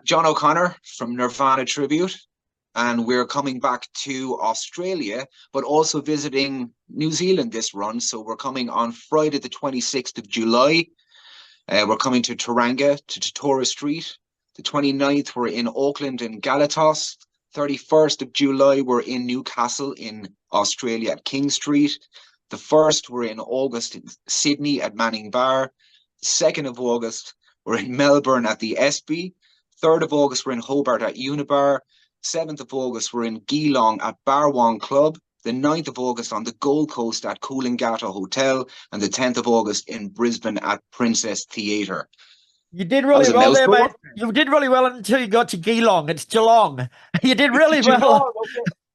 John O'Connor from Nirvana Tribute, and we're coming back to Australia, but also visiting New Zealand this run. So we're coming on Friday, the 26th of July. We're coming to Tauranga, to Torres Street. The 29th, we're in Auckland and Galatos. 31st of July, we're in Newcastle in Australia at King Street. The 1st, we're in August in Sydney at Manning Bar. The 2nd of August, we're in Melbourne at the Espy. 3rd of August, we're in Hobart at Unibar. 7th of August, we're in Geelong at Barwon Club. The 9th of August on the Gold Coast at Coolangatta Hotel. And the 10th of August in Brisbane at Princess Theatre. You did really well there, mate. You did really well until you got to Geelong. It's Geelong. You did really well.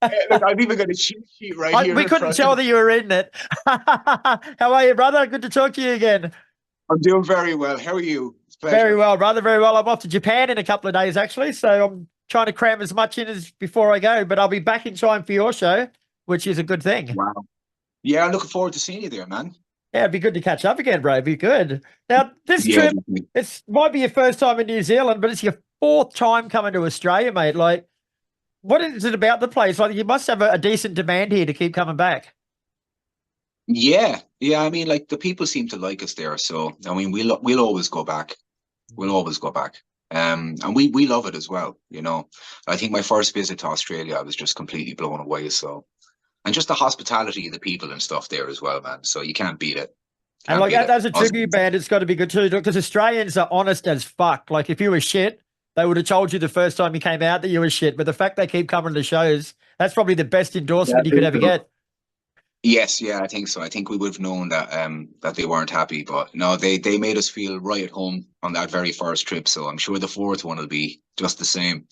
Okay. Look, I've even got a cheat sheet right here. We couldn't tell that you were in it. How are you, brother? Good to talk to you again. I'm doing very well. How are you? Very well, brother. Very well. I'm off to Japan in a couple of days, actually. So I'm trying to cram as much in as before I go. But I'll be back in time for your show, which is a good thing. Wow. Yeah, I'm looking forward to seeing you there, man. Yeah, it'd be good to catch up again, bro. It'd be good. Now, this trip, it might be your first time in New Zealand, but it's your 4th time coming to Australia, mate. Like, what is it about the place? Like, you must have a decent demand here to keep coming back. Yeah. I mean, like, the people seem to like us there. So, I mean, we'll always go back. We'll always go back. And we love it as well, you know. I think my first visit to Australia, I was just completely blown away. So, and just the hospitality of the people and stuff there as well, man. So you can't beat it. And like, as a tribute band, it's got to be good too, because Australians are honest as fuck. Like, if you were shit, they would have told you the first time you came out that you were shit. But the fact they keep coming to shows, that's probably the best endorsement you could ever get. Yes, yeah, I think so. I think we would have known that that they weren't happy, but no, they made us feel right at home on that very first trip. So I'm sure the 4th one will be just the same.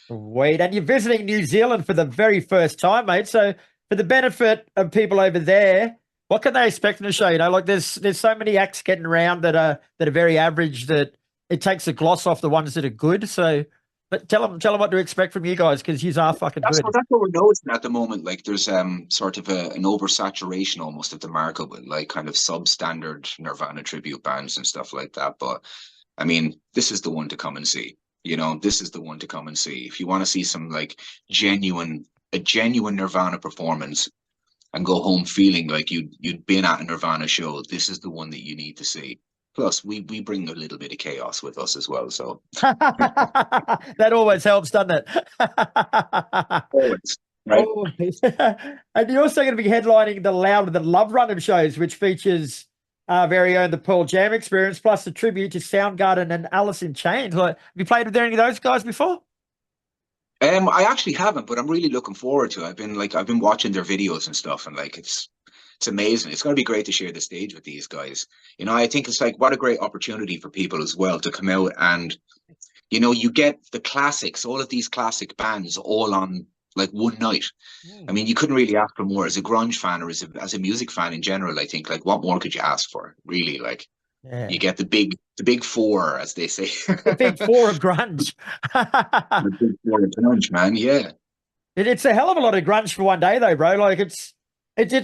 Wait, and you're visiting New Zealand for the very first time, mate. So for the benefit of people over there, what can they expect from the show? You know, like there's so many acts getting around that are very average that it takes a gloss off the ones that are good. So, but tell them what to expect from you guys, because you are fucking good. That's what we're noticing at the moment. Like, there's sort of an oversaturation almost of the market with like kind of substandard Nirvana tribute bands and stuff like that. But I mean, this is the one to come and see. You know, this is the one to come and see if you want to see some like a genuine Nirvana performance and go home feeling like you'd been at a Nirvana show. This is the one that you need to see. Plus, we bring a little bit of chaos with us as well. So that always helps, doesn't it? Always, right? Always. And you're also going to be headlining the Louder Than Love run of shows, which features our very own the Pearl Jam Experience, plus a tribute to Soundgarden and Alice in Chains. Like, have you played with any of those guys before? I actually haven't, but I'm really looking forward to it. I've been watching their videos and stuff, and like it's amazing. It's going to be great to share the stage with these guys. You know, I think it's like what a great opportunity for people as well to come out and, you know, you get the classics, all of these classic bands all on like one night. I mean, you couldn't really ask for more as a grunge fan or as a music fan in general. I think like what more could you ask for? Really, like you get the big four, as they say. The big four of grunge. The big four of grunge, man. Yeah. It's a hell of a lot of grunge for one day, though, bro. Like it's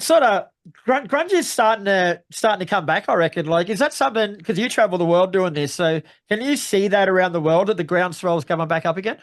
sort of grunge is starting to come back, I reckon. Like, is that something, because you travel the world doing this, so can you see that around the world that the groundswell's coming back up again?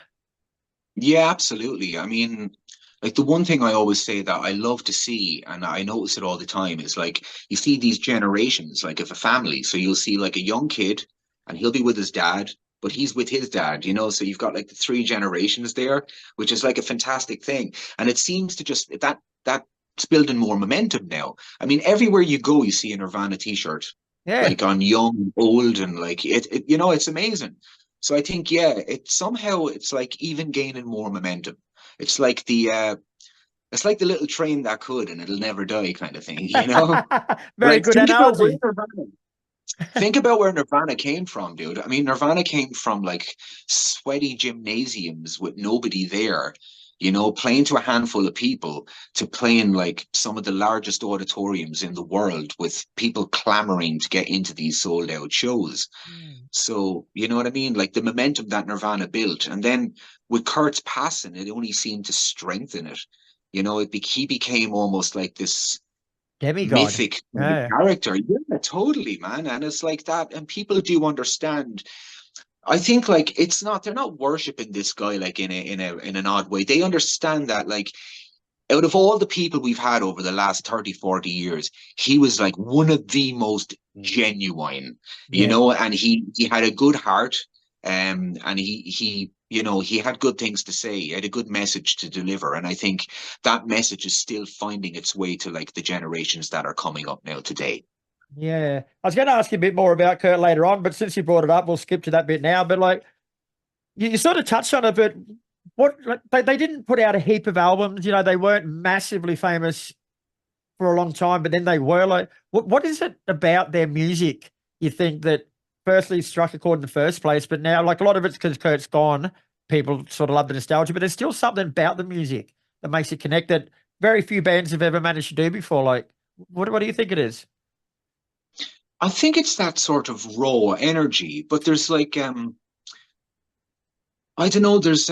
Yeah, absolutely. I mean, like the one thing I always say that I love to see, and I notice it all the time, is like you see these generations, like of a family. So you'll see like a young kid and he'll be with his dad, but he's with his dad, you know, so you've got like the 3 generations there, which is like a fantastic thing. And it seems to just that's building more momentum now. I mean, everywhere you go, you see a Nirvana t-shirt, like on young, old, and like it you know, it's amazing. So I think, yeah, it's like even gaining more momentum. It's like the little train that could and it'll never die kind of thing, you know? Very good analogy. Think about where Nirvana came from, dude. I mean, Nirvana came from like sweaty gymnasiums with nobody there, you know, playing to a handful of people, to playing like some of the largest auditoriums in the world with people clamoring to get into these sold out shows. So, you know what I mean? Like the momentum that Nirvana built. And then with Kurt's passing, it only seemed to strengthen it. You know, he became almost like this demigod, mythic character. Yeah, totally, man. And it's like that. And people do understand I think like it's not they're not worshiping this guy like in an odd way. They understand that like out of all the people we've had over the last 30, 40 years, he was like one of the most genuine, you Yeah. know, and he had a good heart, and he had good things to say. He had a good message to deliver. And I think that message is still finding its way to like the generations that are coming up now today. Yeah. I was going to ask you a bit more about Kurt later on, but since you brought it up, we'll skip to that bit now. But like, you sort of touched on it, but what like, they didn't put out a heap of albums. You know, they weren't massively famous for a long time, but then they were like, what is it about their music you think that firstly struck a chord in the first place, but now like a lot of it's because Kurt's gone, people sort of love the nostalgia, but there's still something about the music that makes it connect that very few bands have ever managed to do before. Like, what do you think it is? I think it's that sort of raw energy, but there's like I don't know, there's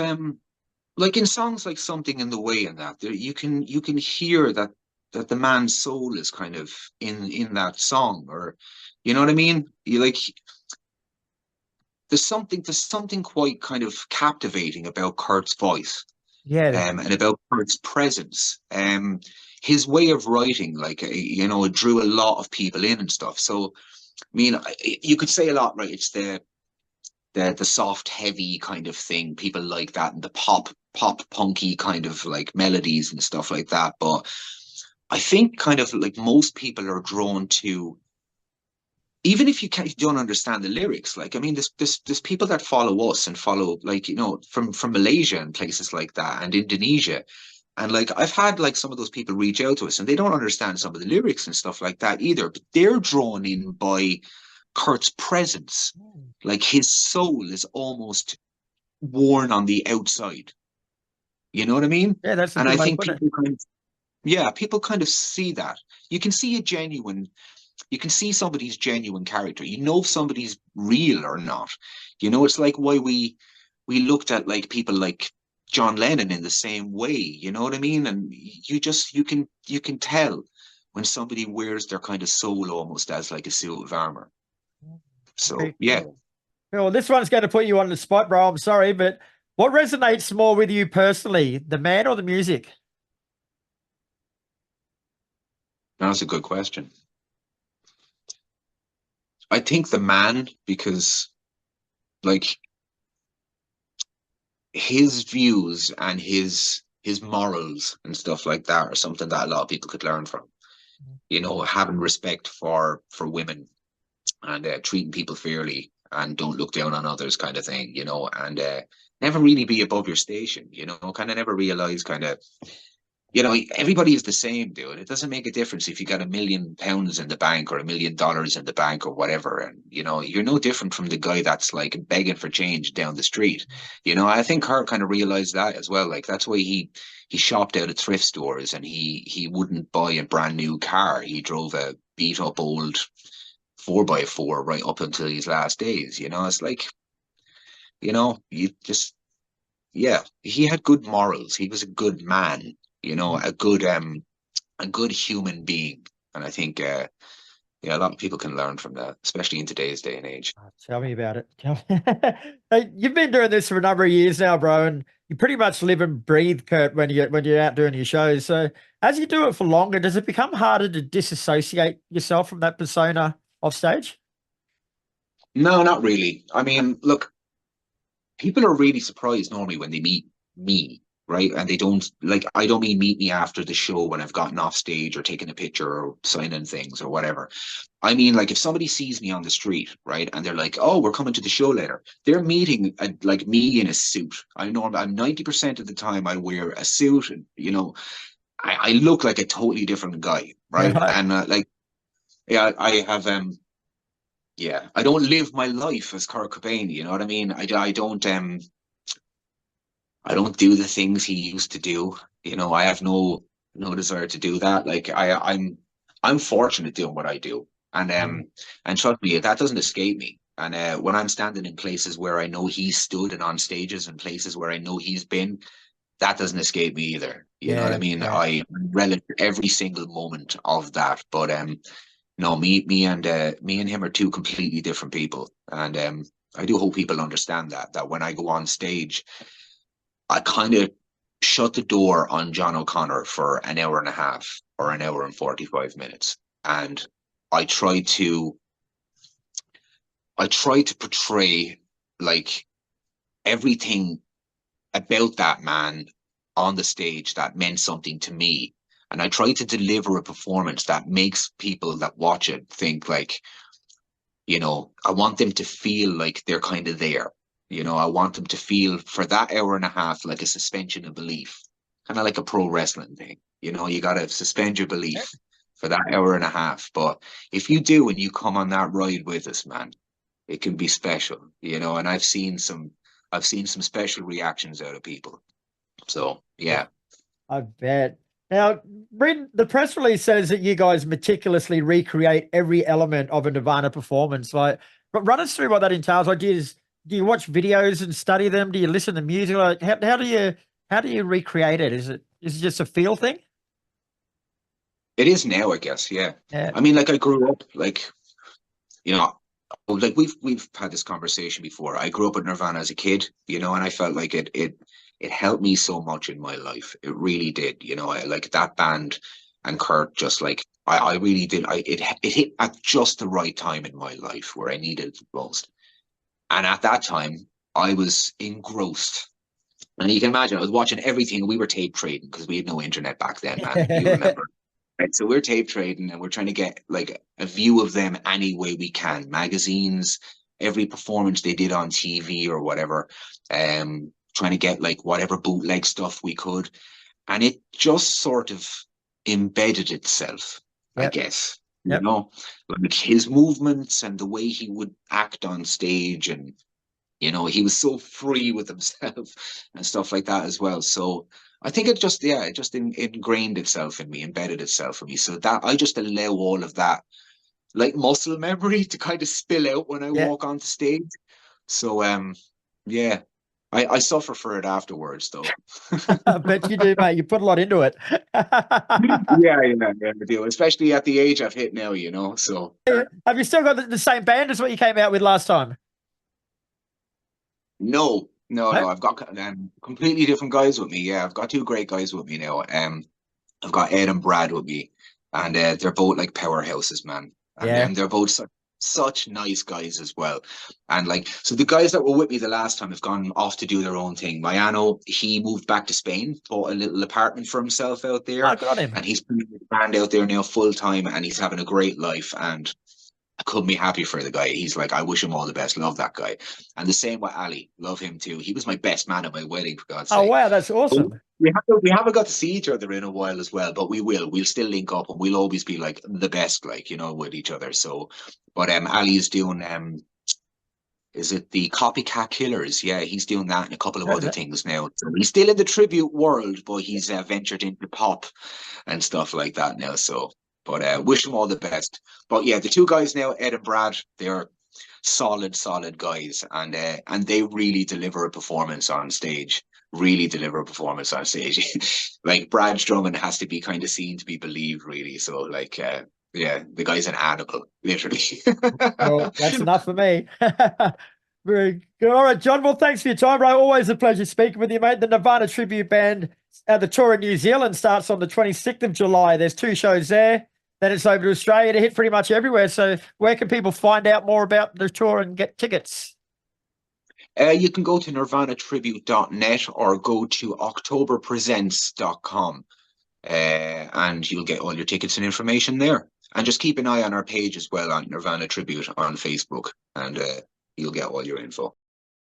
like in songs like Something in the Way and that there you can hear that the man's soul is kind of in that song, or you know what I mean? You like there's something quite kind of captivating about Kurt's voice, Yeah, and about Kurt's presence. His way of writing, like it drew a lot of people in and stuff. So I mean, you could say a lot, right? It's the soft, heavy kind of thing. People like that, and the pop punky kind of like melodies and stuff like that. But I think kind of like most people are drawn to, even if you don't understand the lyrics. Like I mean, there's people that follow us and follow like from Malaysia and places like that, and Indonesia. And like I've had like some of those people reach out to us and they don't understand some of the lyrics and stuff like that either, but they're drawn in by Kurt's presence. Like his soul is almost worn on the outside. You know what I mean? yeah, that's a And good I way to think put it. people kind of see that. You can see you can see somebody's genuine character. You know if somebody's real or not. It's like why we looked at like people like John Lennon in the same way. You know what I mean? And you can tell when somebody wears their kind of soul almost as like a suit of armor. So Very yeah. cool. Well, this one's going to put you on the spot, bro. I'm sorry, but what resonates more with you personally, the man or the music? That's a good question. I think the man, because like his views and his morals and stuff like that are something that a lot of people could learn from. Having respect for women, and treating people fairly and don't look down on others, kind of thing. And never really be above your station. Kind of never realize kind of everybody is the same, dude. It doesn't make a difference if you got £1 million in the bank or $1 million in the bank or whatever. And, you're no different from the guy that's like begging for change down the street. I think Kurt kind of realized that as well. Like that's why he shopped out at thrift stores, and he wouldn't buy a brand new car. He drove a beat up old 4x4 right up until his last days. It's like, you just, yeah, he had good morals. He was a good man, a good human being. And I think, yeah, a lot of people can learn from that, especially in today's day and age. Oh, tell me about it. Hey, you've been doing this for a number of years now, bro, and you pretty much live and breathe Kurt when you're out doing your shows. So as you do it for longer, does it become harder to disassociate yourself from that persona off stage? No, not really. I mean, look, people are really surprised normally when they meet me, right? And they don't like, I don't mean meet me after the show when I've gotten off stage or taken a picture or signing things or whatever. I mean, like if somebody sees me on the street, right, and they're like, "Oh, we're coming to the show later," they're meeting like me in a suit. I'm 90% of the time I wear a suit, and I look like a totally different guy, right? Right. And like, yeah, I have yeah, I don't live my life as Kurt Cobain. You know what I mean? I don't do the things he used to do. I have no desire to do that. Like I'm fortunate doing what I do, and Yeah. trust me, that doesn't escape me. And when I'm standing in places where I know he stood, and on stages and places where I know he's been, that doesn't escape me either. You know what I Yeah. mean? Yeah. I relish every single moment of that. But no, me and him are two completely different people, and I do hope people understand that when I go on stage, I kind of shut the door on John O'Connor for an hour and a half or an hour and 45 minutes. And I try to portray like everything about that man on the stage that meant something to me. And I try to deliver a performance that makes people that watch it think like, you know, I want them to feel like they're kind of there. You know, I want them to feel for that hour and a half like a suspension of belief, kind of like a pro wrestling thing. You know, you got to suspend your belief for that hour and a half. But if you do and you come on that ride with us, man, it can be special, you know. And I've seen some special reactions out of people. So yeah. I bet. Now, Bryn, the press release says that you guys meticulously recreate every element of a Nirvana performance. Like, run us through what that entails. Like, do you watch videos and study them? Do you listen to music? Like, how do you recreate it? Is it just a feel thing? It is now, I guess. Yeah. Yeah. I mean, like I grew up, like, you know, like we've had this conversation before. I grew up with Nirvana as a kid, you know, and I felt like it helped me so much in my life. It really did, you know. I like that band and Kurt. Just like I really did. It hit at just the right time in my life where I needed it the most. And at that time, I was engrossed. And you can imagine, I was watching everything. We were tape trading because we had no internet back then, man. You remember. Right, so we're tape trading and we're trying to get like a view of them any way we can. Magazines, every performance they did on TV or whatever, trying to get like whatever bootleg stuff we could. And it just sort of embedded itself, I guess. You know, like his movements and the way he would act on stage, and you know, he was so free with himself and stuff like that as well. So I think it just ingrained itself in me, embedded itself in me. So that I just allow all of that like muscle memory to kind of spill out when I walk onto stage. So yeah. I suffer for it afterwards, though. I bet you do, mate. You put a lot into it. Yeah, I do. Especially at the age I've hit now, you know. So, have you still got the same band as what you came out with last time? No. I've got completely different guys with me. Yeah, I've got two great guys with me now. I've got Ed and Brad with me, and they're both like powerhouses, man. And they're both such nice guys as well. And like, so the guys that were with me the last time have gone off to do their own thing. Mayano, he moved back to Spain, bought a little apartment for himself out there. Oh, good on him. And he's putting the band out there now full time, and he's having a great life. And I couldn't be happy for the guy. He's like, I wish him all the best. Love that guy. And the same with Ali. Love him too. He was my best man at my wedding, for God's sake. Oh, wow. That's awesome. We haven't got to see each other in a while as well, but we will. We'll still link up and we'll always be like the best, like, you know, with each other. So, but Ali is doing, is it the Copycat Killers? Yeah, he's doing that and a couple of other things now. So he's still in the tribute world, but he's ventured into pop and stuff like that now. So, but wish them all the best. But yeah, the two guys now, Ed and Brad, they're solid guys, and they really deliver a performance on stage. Like Brad's drumming has to be kind of seen to be believed, really. So like, yeah, the guy's an animal, literally. Well, that's enough for me. Very good. All right, John. Well, thanks for your time, bro. Always a pleasure speaking with you, mate. The Nirvana Tribute Band, the tour in New Zealand starts on the 26th of July. There's 2 shows there. Then it's over to Australia to hit pretty much everywhere. So where can people find out more about the tour and get tickets? You can go to nirvanatribute.net or go to octoberpresents.com and you'll get all your tickets and information there. And just keep an eye on our page as well on Nirvana Tribute on Facebook, and you'll get all your info.